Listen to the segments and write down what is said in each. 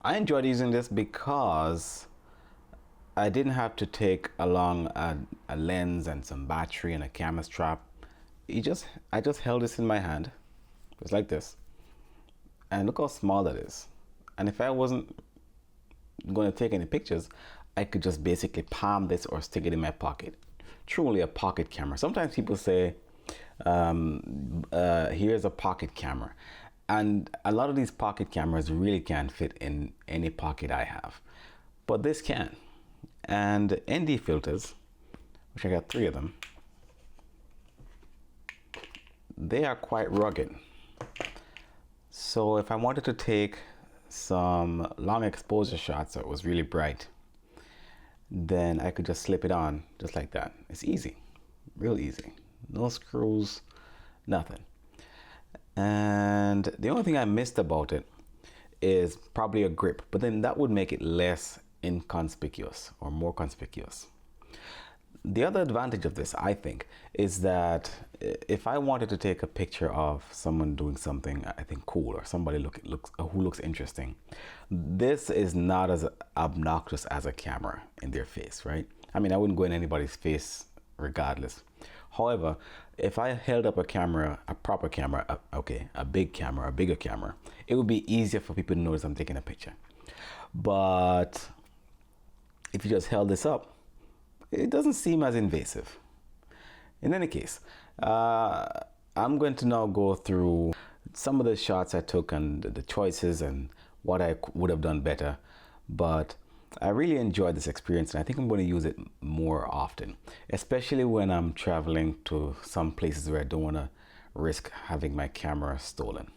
I enjoyed using this because I didn't have to take along a lens and some battery and a camera strap. I just held this in my hand, just like this, and look how small that is. And if I wasn't going to take any pictures, I could just basically palm this or stick it in my pocket. Truly a pocket camera. Sometimes people say, here's a pocket camera. And a lot of these pocket cameras really can't fit in any pocket I have. But this can. And ND filters, which I got 3 of them, they are quite rugged. So if I wanted to take some long exposure shots that was really bright, then I could just slip it on just like that. It's easy, real easy. No screws, nothing. And the only thing I missed about it is probably a grip, but then that would make it less inconspicuous or more conspicuous. The other advantage of this, I think, is that if I wanted to take a picture of someone doing something I think cool or somebody who looks interesting, this is not as obnoxious as a camera in their face, right? I mean, I wouldn't go in anybody's face regardless. However, if I held up a camera, a proper camera, a big camera, a bigger camera, it would be easier for people to notice I'm taking a picture. But if you just held this up, it doesn't seem as invasive. In any case, I'm going to now go through some of the shots I took and the choices and what I would have done better. But I really enjoyed this experience, and I think I'm going to use it more often, especially when I'm traveling to some places where I don't want to risk having my camera stolen.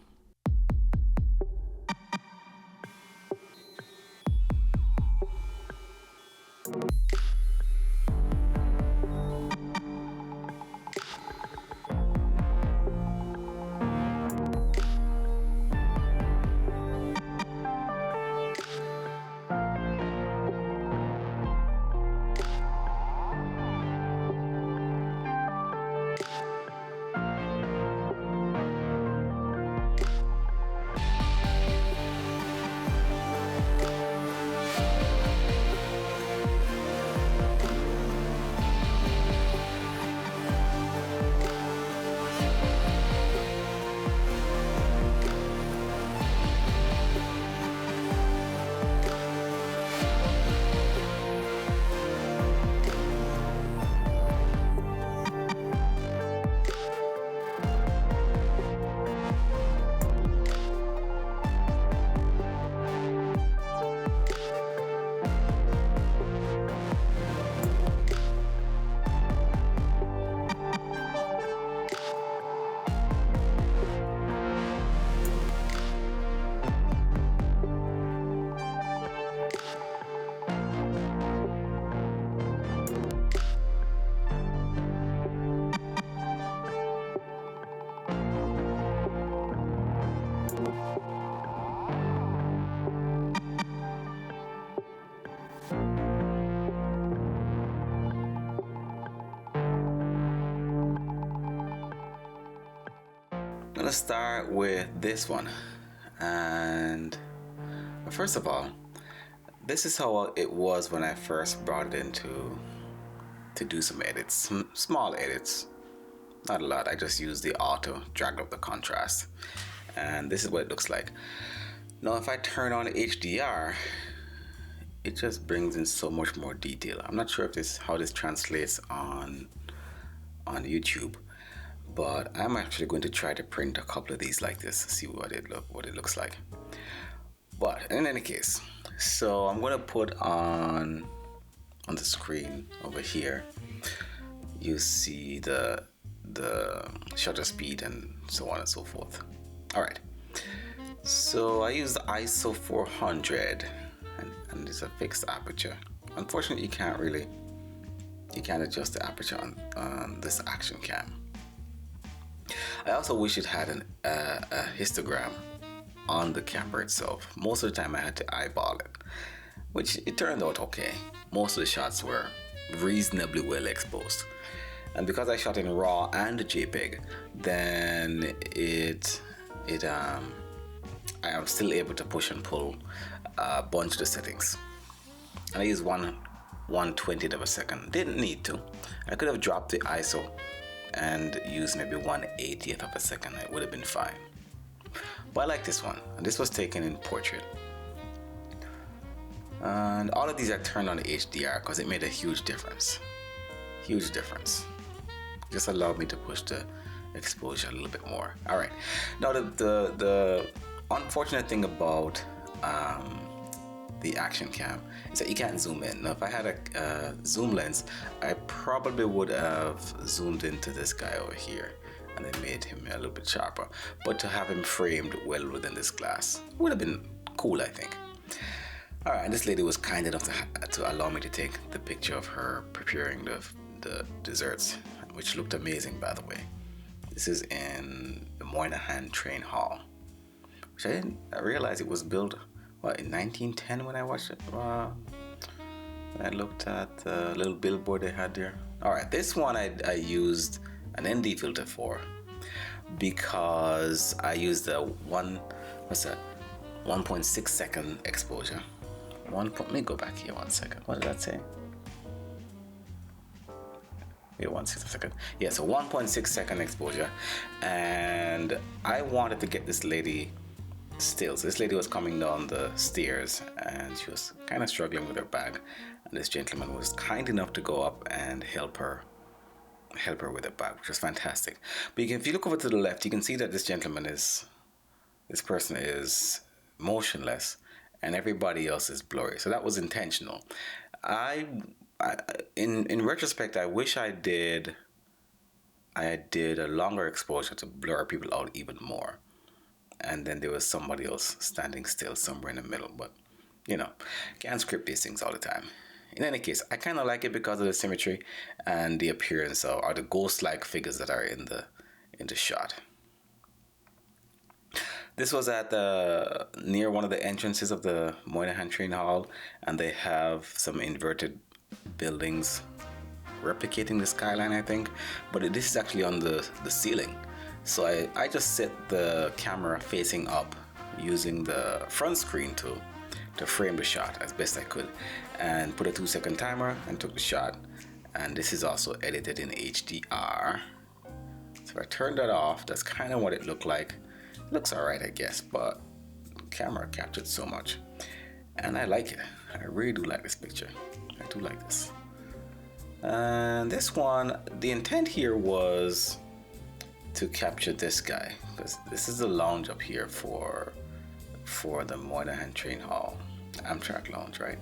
I'm gonna start with this one, and first of all, this is how it was when I first brought it in to do some edits, some small edits, not a lot. I just used the auto, dragged up the contrast, and this is what it looks like. Now if I turn on HDR, it just brings in so much more detail. I'm not sure if how this translates on YouTube, but I'm actually going to try to print a couple of these like this, see what it looks like. But in any case, so I'm going to put on the screen over here, you see the shutter speed and so on and so forth. All right, so I use the ISO 400 and it's a fixed aperture. Unfortunately, you can't adjust the aperture on this action cam. I also wish it had a histogram on the camera itself. Most of the time I had to eyeball it, which it turned out okay. Most of the shots were reasonably well exposed. And because I shot in RAW and JPEG, then I am still able to push and pull bunch of the settings. And I used 1/120th of a second. Didn't need to. I could have dropped the ISO and used maybe 1/80th of a second. It would have been fine. But I like this one. And this was taken in portrait. And all of these I turned on the HDR because it made a huge difference. Huge difference. Just allowed me to push the exposure a little bit more. All right. Now the unfortunate thing about the action cam is that you can't zoom in. Now if I had a zoom lens, I probably would have zoomed into this guy over here and then made him a little bit sharper. But to have him framed well within this glass would have been cool, I think. All right, and this lady was kind enough to allow me to take the picture of her preparing the desserts, which looked amazing, by the way. This is in the Moynihan Train Hall, which I realized it was built, what, in 1910 when I watched it? When I looked at the little billboard they had there. All right, this one I used an ND filter for because I used the 1.6 second exposure. Let me go back here 1 second. What did that say? Yeah, 1/6 second. Yeah, so 1.6 second exposure. And I wanted to get this lady still. So this lady was coming down the stairs and she was kind of struggling with her bag. And this gentleman was kind enough to go up and help her with her bag, which was fantastic. But if you look over to the left, you can see that this person is motionless and everybody else is blurry. So that was intentional. In retrospect, I wish I did a longer exposure to blur people out even more. And then there was somebody else standing still somewhere in the middle. But, you know, can't script these things all the time. In any case, I kind of like it because of the symmetry and the appearance or the ghost-like figures that are in the shot. This was at near one of the entrances of the Moynihan Train Hall, and they have some inverted buildings replicating the skyline, I think. But this is actually on the ceiling. So I just set the camera facing up using the front screen to frame the shot as best I could, and put a 2-second timer and took the shot. And this is also edited in HDR. So if I turn that off, that's kind of what it looked like. Looks alright, I guess, but the camera captured so much. And I like it. I really do like this picture. I do like this. And this one, the intent here was to capture this guy, because this is the lounge up here for the Moynihan Train Hall, Amtrak lounge, right?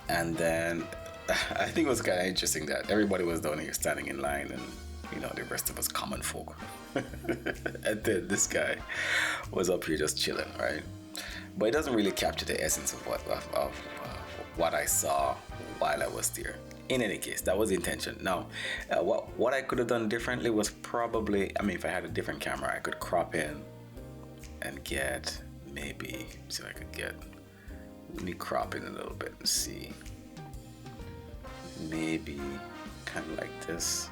And then I think it was kind of interesting that everybody was down here standing in line, and you know, the rest of us common folk. And then this guy was up here just chilling, right? But it doesn't really capture the essence of what I saw while I was there. In any case, that was the intention. Now, what I could have done differently was probably, I mean, if I had a different camera, I could crop in and get maybe, see if I could get, let me crop in a little bit and see. Maybe kind of like this.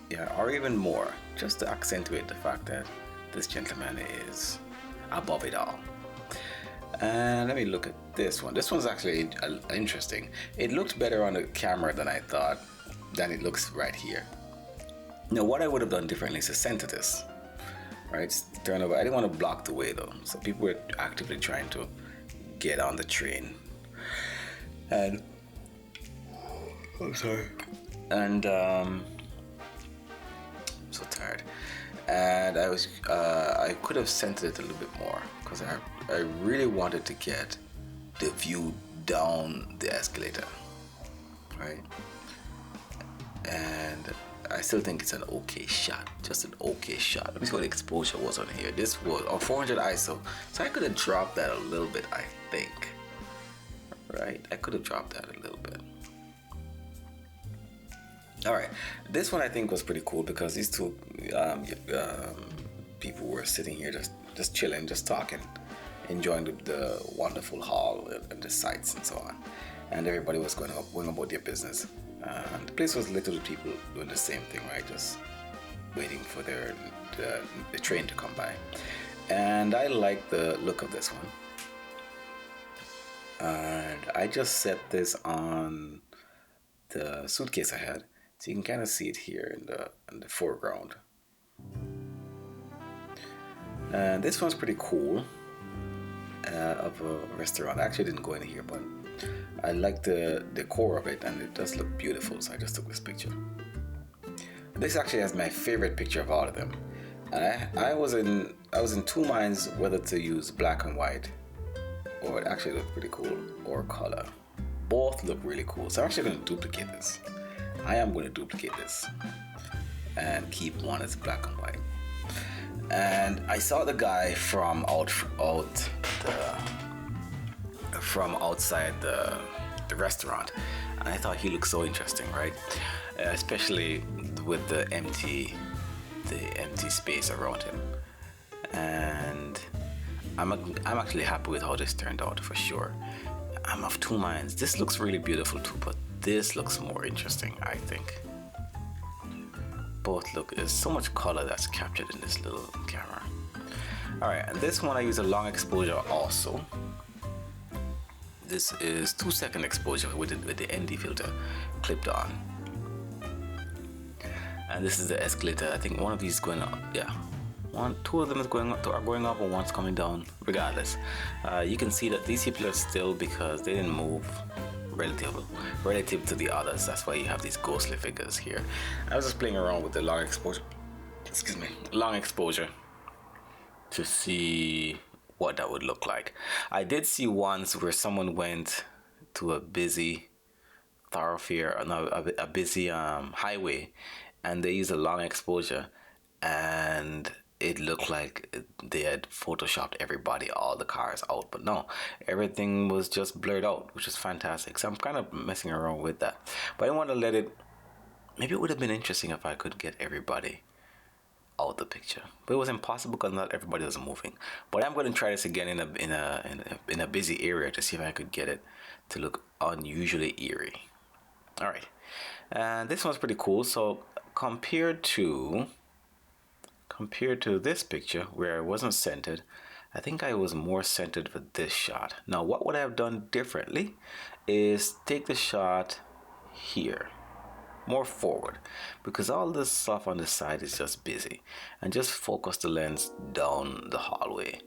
Yeah, or even more, just to accentuate the fact that this gentleman is above it all. And let me look at this one. This one's actually interesting. It looked better on the camera than I thought, than it looks right here. Now, what I would have done differently is to center this, right? Turn over. I didn't want to block the way though, so people were actively trying to get on the train. And I'm sorry. And so tired, and I could have centered it a little bit more because I really wanted to get the view down the escalator, right? And I still think it's an okay shot, just an okay shot. Let me see what the exposure was on here. This was on 400 ISO, so I could have dropped that a little bit, I think, right? I could have dropped that a little bit. All right, this one I think was pretty cool because these two people were sitting here just chilling, just talking, enjoying the wonderful hall and the sights and so on. And everybody was going about their business. And the place was littered with people doing the same thing, right? Just waiting for the train to come by. And I like the look of this one. And I just set this on the suitcase I had, so you can kind of see it here in the foreground. And this one's pretty cool, of a restaurant. I actually didn't go in here, but I like the decor of it, and it does look beautiful, so I just took this picture. This actually has my favorite picture of all of them. And I was in two minds whether to use black and white, or it actually looked pretty cool, or color. Both look really cool, so I'm actually going to duplicate this. I am going to duplicate this and keep one as black and white. And I saw the guy from outside the restaurant, and I thought he looked so interesting, right? Especially with the empty space around him. And I'm actually happy with how this turned out, for sure. I'm of two minds. This looks really beautiful too, but this looks more interesting, I think. Both look, there's so much color that's captured in this little camera. Alright, and this one I use a long exposure also. This is 2-second exposure with the ND filter clipped on. And this is the escalator. I think one of these is going up, yeah. Two of them are going up, and one's coming down. Regardless, you can see that these people are still, because they didn't move relative to the others. That's why you have these ghostly figures here. I was just playing around with the long exposure. Long exposure to see what that would look like. I did see once where someone went to a busy thoroughfare, no, a busy highway, and they used a long exposure, and it looked like they had photoshopped everybody, all the cars out, but no, everything was just blurred out, which is fantastic. So I'm kind of messing around with that, but I didn't want to let it. Maybe it would have been interesting if I could get everybody out the picture, but it was impossible because not everybody was moving. But I'm going to try this again in a busy area to see if I could get it to look unusually eerie. All right, and this one's pretty cool. So compared to this picture where I wasn't centered, I think I was more centered for this shot. Now what would I have done differently is take the shot here, more forward, because all this stuff on the side is just busy, and just focus the lens down the hallway.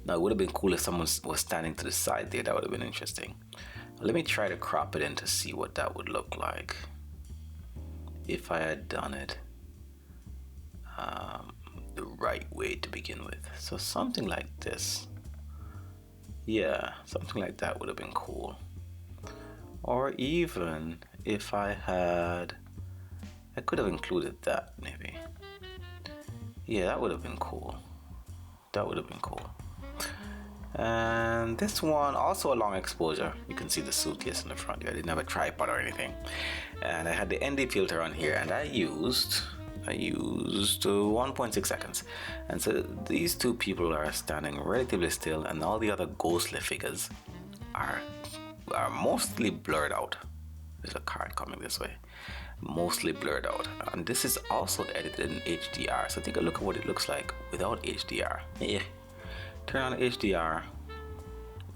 Now it would have been cool if someone was standing to the side there. That would have been interesting. Let me try to crop it in to see what that would look like if I had done it the right way to begin with. So something like this. Yeah, something like that would have been cool. Or even if I could have included that maybe. Yeah, that would have been cool. That would have been cool. And this one also a long exposure. You can see the suitcase in the front here. I didn't have a tripod or anything. And I had the ND filter on here, and I used 1.6 seconds. And so these two people are standing relatively still, and all the other ghostly figures are mostly blurred out. There's a card coming this way. Mostly blurred out. And this is also edited in HDR. So take a look at what it looks like without HDR. Yeah. Turn on HDR,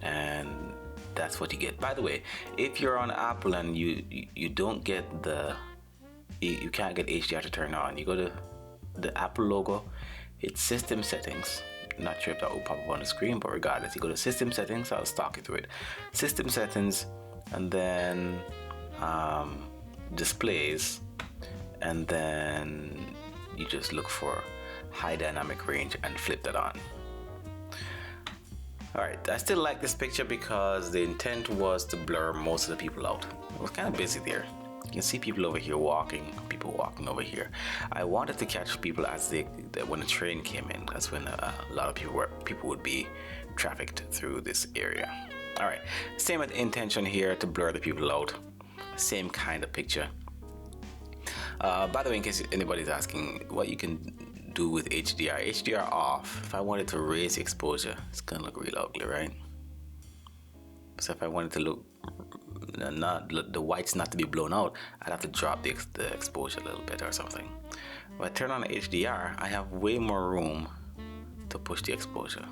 and that's what you get. By the way, if you're on Apple and you don't get you can't get HDR to turn on, you go to the Apple logo, hit System Settings. Not sure if that will pop up on the screen, but regardless, you go to System Settings. I'll stalk you through it. System Settings, and then Displays, and then you just look for High Dynamic Range and flip that on. Alright, I still like this picture because the intent was to blur most of the people out. It was kind of busy there. You can see people over here walking, people walking over here. I wanted to catch people as when the train came in. That's when a lot of people would be trafficked through this area. Alright, same with the intention here to blur the people out. Same kind of picture. By the way, in case anybody's asking what you can do with HDR off, if I wanted to raise the exposure, it's gonna look real ugly, right? So if I wanted to not the whites not to be blown out, I'd have to drop the exposure a little bit or something. If I turn on HDR, I have way more room to push the exposure.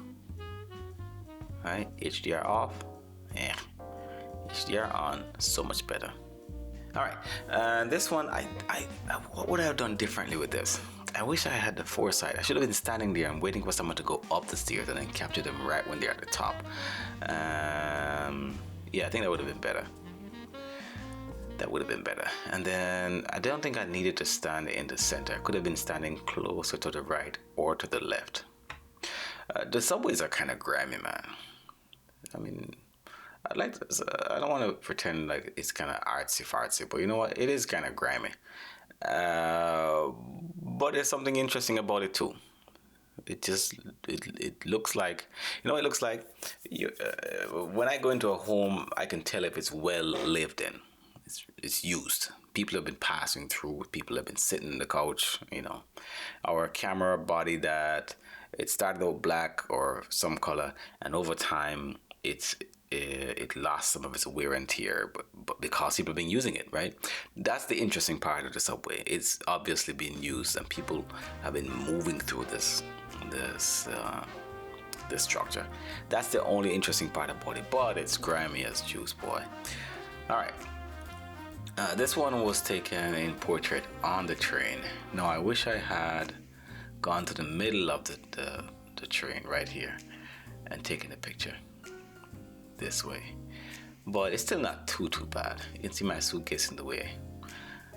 Right, HDR off, yeah. HDR on, so much better. All right, this one, what would I have done differently with this? I wish I had the foresight. I should have been standing there and waiting for someone to go up the stairs and then capture them right when they're at the top. Yeah, I think that would have been better. That would have been better. And then I don't think I needed to stand in the center. I could have been standing closer to the right or to the left. The subways are kind of grimy, man. I mean, I don't want to pretend like it's kind of artsy-fartsy, but you know what? It is kind of grimy. But there's something interesting about it too. It looks like, you know, it looks like when I go into a home, I can tell if it's well lived in. It's used. People have been passing through. People have been sitting on the couch. You know, our camera body that it started out black or some color, and over time it lost some of its wear and tear, but because people have been using it, right? That's the interesting part of the subway. It's obviously being used, and people have been moving through this structure. That's the only interesting part about it, but it's grimy as juice, boy. All right. This one was taken in portrait on the train. Now I wish I had gone to the middle of the train right here and taken a picture this way, but it's still not too bad. You can see my suitcase in the way.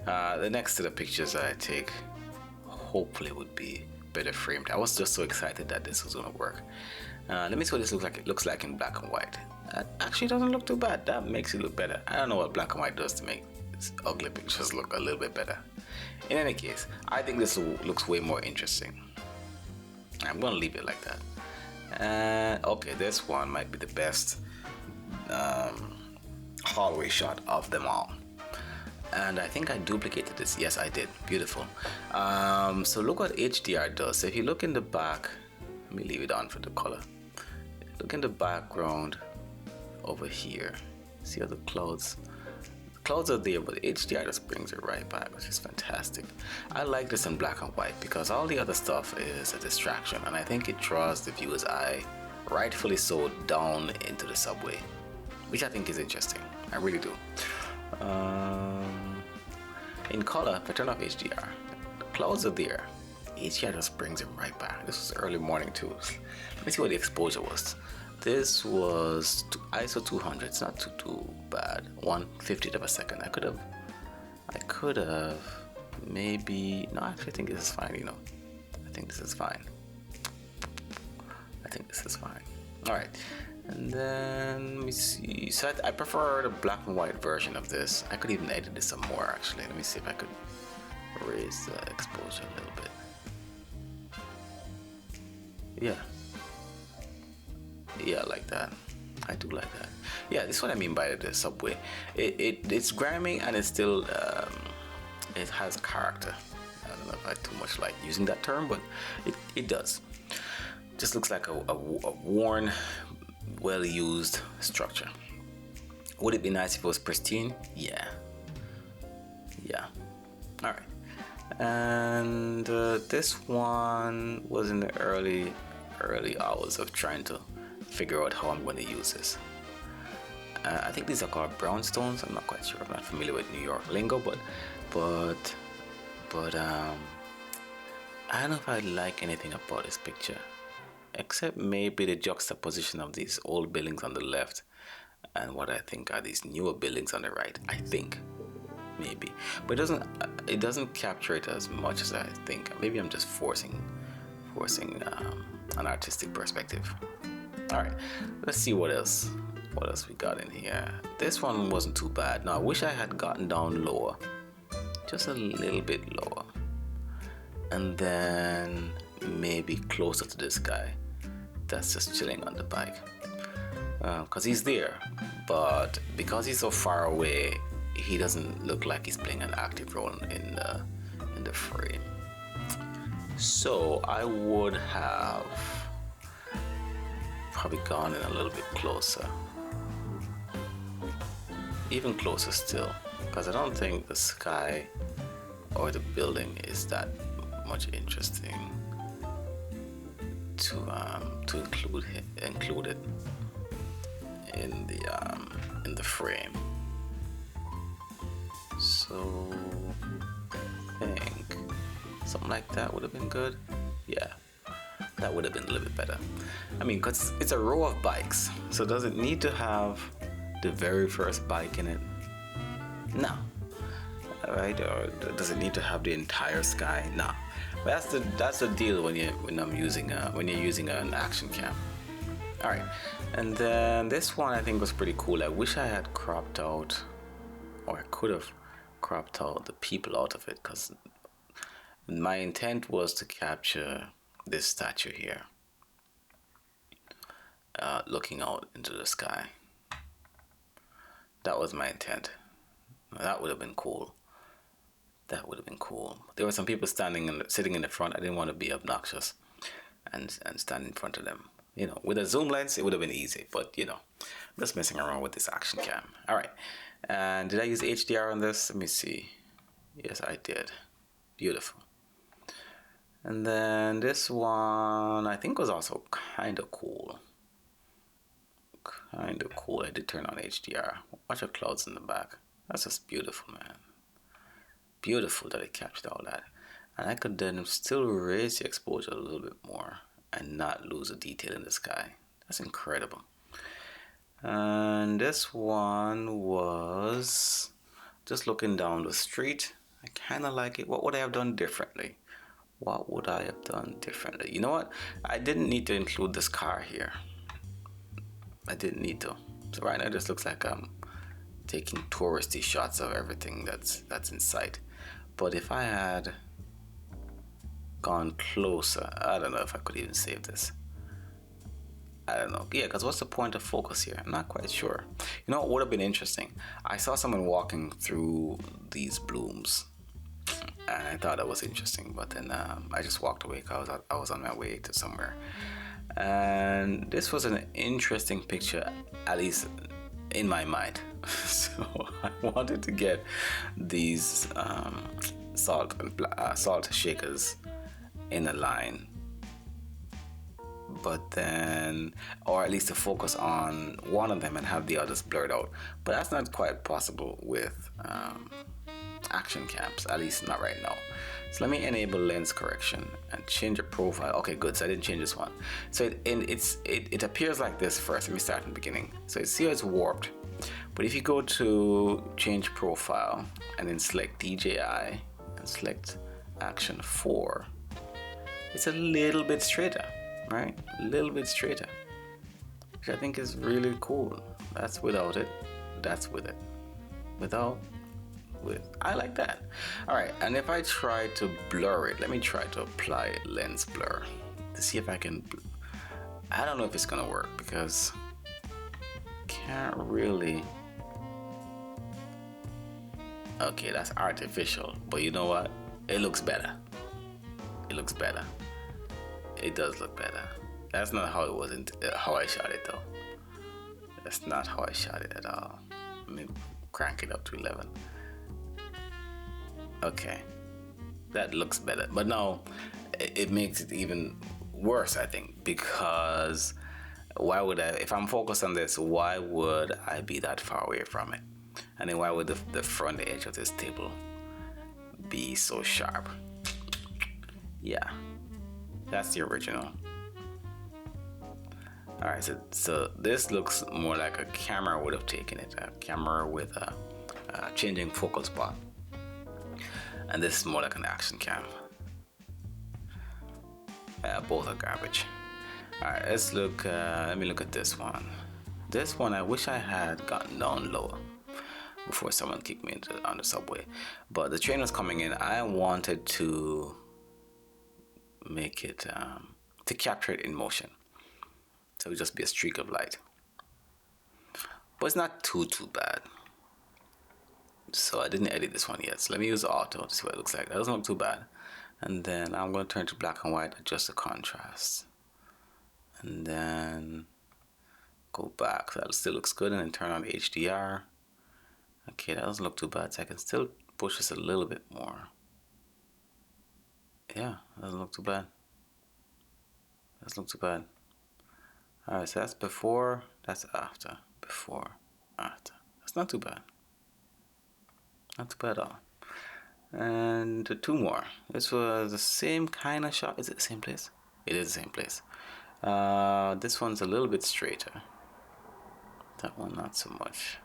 The next set of pictures I take hopefully would be better framed. I was just so excited that this was gonna work. Let me see what this looks like in black and white. Actually doesn't look too bad. That makes it look better. I don't know what black and white does to make these ugly pictures look a little bit better. In any case, I think this looks way more interesting. I'm gonna leave it like that. Okay, this one might be the best hallway shot of them all, and I think I duplicated this. Yes, I did. Beautiful. So look what HDR does. So if you look in the back, let me leave it on for the color. Look in the background over here. See how the clouds are there, but HDR just brings it right back, which is fantastic. I like this in black and white because all the other stuff is a distraction, and I think it draws the viewer's eye, rightfully so, down into the subway, which I think is interesting. I really do. In color, if I turn off HDR, the clouds are there. HDR just brings it right back. This was early morning too. Let me see what the exposure was. This was ISO 200. It's not too bad. 1/50th of a second. I could have maybe. No, I actually think this is fine. You know, I think this is fine. All right. And then let me see. So I prefer the black and white version of this. I could even edit this some more actually. Let me see if I could raise the exposure a little bit. Yeah, like that. I do like that. Yeah, this is what I mean by the subway. It's grimy and it's still it has character. I don't know if I too much like using that term, but it does. Just looks like a worn, well-used structure. Would it be nice if it was pristine? Yeah. All right. And this one was in the early hours of trying to figure out how I'm going to use this. I think these are called brownstones. I'm not quite sure. I'm not familiar with New York lingo, but I don't know if I like anything about this picture, except maybe the juxtaposition of these old buildings on the left and what I think are these newer buildings on the right. I think maybe, but it doesn't capture it as much as I think. Maybe I'm just forcing an artistic perspective. All right, let's see what else we got in here. This one wasn't too bad. Now I wish I had gotten down lower, just a little bit lower, and then maybe closer to this guy that's just chilling on the bike, because he's there, but because he's so far away, he doesn't look like he's playing an active role in the frame. So I would have probably gone in a little bit closer. even closer still, because I don't think the sky or the building is that much interesting to include it in the frame. So I think something like that would have been good. Yeah, that would have been a little bit better. I mean, because it's a row of bikes, so does it need to have the very first bike in it? No. Right? Or does it need to have the entire sky? No. But that's the deal when you're using an action cam. All right, and then this one I think was pretty cool. I wish I had cropped out, or I could have cropped out the people out of it, because my intent was to capture this statue here, looking out into the sky. That was my intent. That would have been cool. That would have been cool. There were some people sitting in the front. I didn't want to be obnoxious and stand in front of them. You know, with a zoom lens, it would have been easy. But, you know, I'm just messing around with this action cam. All right. And did I use HDR on this? Let me see. Yes, I did. Beautiful. And then this one, I think, was also kind of cool. Kind of cool. I did turn on HDR. Watch the clouds in the back. That's just beautiful, man. Beautiful that it captured all that. And I could then still raise the exposure a little bit more and not lose the detail in the sky. That's incredible. And this one was just looking down the street. I kind of like it. What would I have done differently? What would I have done differently? You know what? I didn't need to include this car here. I didn't need to. So right now it just looks like I'm taking touristy shots of everything that's in sight. But if I had gone closer, I don't know if I could even save this. I don't know. Yeah, because what's the point of focus here? I'm not quite sure. You know what would have been interesting? I saw someone walking through these blooms, and I thought that was interesting. But then I just walked away because I was on my way to somewhere. And this was an interesting picture, at least in my mind. So I wanted to get these salt shakers in a line, but then, or at least to focus on one of them and have the others blurred out. But that's not quite possible with action cams, at least not right now. So let me enable lens correction and change the profile. Okay, good. So I didn't change this one. So it appears like this first. Let me start from the beginning. So see how it's warped. But if you go to change profile and then select DJI and select action 4, it's a little bit straighter, right? A little bit straighter, which I think is really cool. That's without it. That's with it. Without, with. I like that. All right, and if I try to blur it, let me try to apply lens blur to see if I can. I don't know if it's gonna work because can't really. Okay, that's artificial, but you know what? It looks better. It looks better. It does look better. That's not how it was. How I shot it though. That's not how I shot it at all. Let me crank it up to 11. Okay, that looks better. But no, it makes it even worse, I think, because why would I? If I'm focused on this, why would I be that far away from it? And then why would the front edge of this table be so sharp? Yeah, that's the original. All right, so this looks more like a camera would have taken it, a camera with a changing focal spot. And this is more like an action cam. Both are garbage. All right, let's look, let me look at this one. This one, I wish I had gotten down lower before someone kicked me on the subway. But the train was coming in. I wanted to make it, to capture it in motion. So it would just be a streak of light. But it's not too bad. So I didn't edit this one yet. So let me use auto to see what it looks like. That doesn't look too bad. And then I'm going to turn to black and white, adjust the contrast. And then go back. So that still looks good. And then turn on HDR. Okay, that doesn't look too bad. So I can still push this a little bit more. Yeah, doesn't look too bad. Doesn't look too bad. Alright, so that's before, that's after. Before, after. That's not too bad. Not too bad at all. And two more. This was the same kind of shot. Is it the same place? It is the same place. This one's a little bit straighter. That one not so much.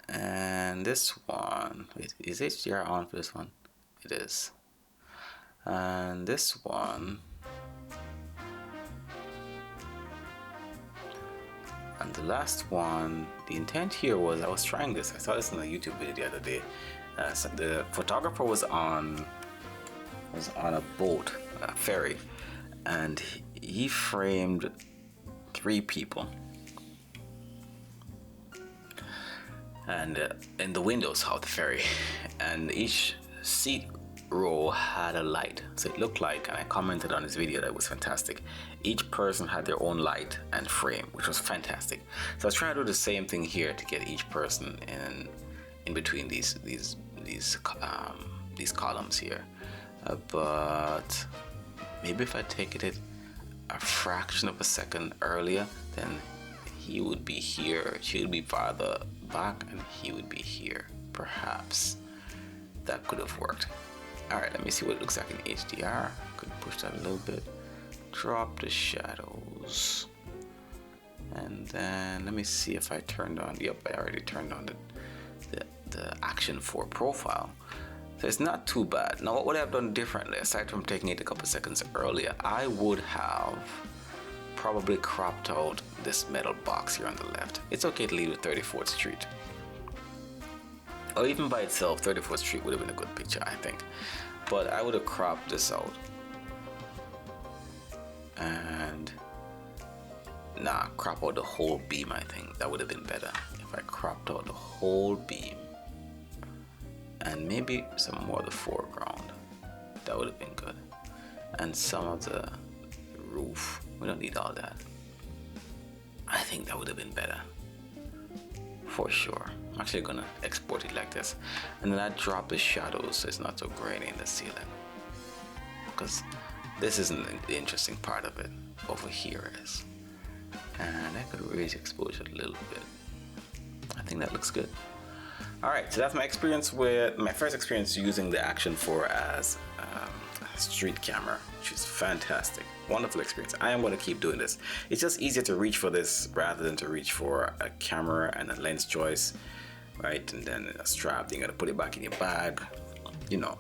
And this one, is HDR on for this one? It is. And this one, and the last one, the intent here was, I was trying this. I saw this in a YouTube video the other day. So the photographer was on a boat, a ferry, and he framed 3 people. And in the windows of the ferry, and each seat row had a light, so it looked like, and I commented on this video that it was fantastic, each person had their own light and frame, which was fantastic. So I was trying to do the same thing here to get each person in between these columns here, but maybe if I take it a fraction of a second earlier, then he would be here, she would be farther back, and he would be here. Perhaps that could have worked. Alright, let me see what it looks like in HDR. Could push that a little bit. Drop the shadows. And then let me see if I turned on, yep, I already turned on the Action 4 profile. So it's not too bad. Now what would I have done differently, aside from taking it a couple seconds earlier? I would have probably cropped out this metal box here on the left. It's okay to leave with 34th Street. Or even by itself, 34th Street would have been a good picture, I think. But I would have cropped this out. And crop out the whole beam, I think. That would have been better. If I cropped out the whole beam. And maybe some more of the foreground. That would have been good. And some of the roof. We don't need all that. I think that would have been better. For sure. I'm actually gonna export it like this. And then I drop the shadows so it's not so grainy in the ceiling. Because this isn't the interesting part of it. Over here is. And I could raise exposure a little bit. I think that looks good. Alright, so that's my first experience using the Action 4 as a street camera, which is fantastic. Wonderful experience. I am going to keep doing this. It's just easier to reach for this rather than to reach for a camera and a lens choice, right? And then a strap, then you got to put it back in your bag. You know,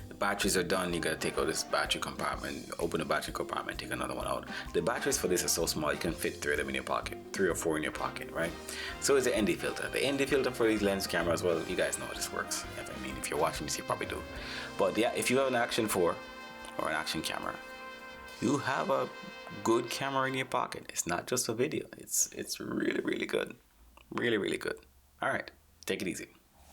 the batteries are done, you got to take out this battery compartment, open the battery compartment, take another one out. The batteries for this are so small, you can fit 3 of them in your pocket, 3 or 4 in your pocket, right? So is the ND filter. The ND filter for these lens cameras, well, you guys know how this works. I mean, if you're watching this, you probably do. But yeah, if you have an Action 4 or an action camera, you have a good camera in your pocket. It's not just a video. It's really, really good. Really, really good. All right, take it easy.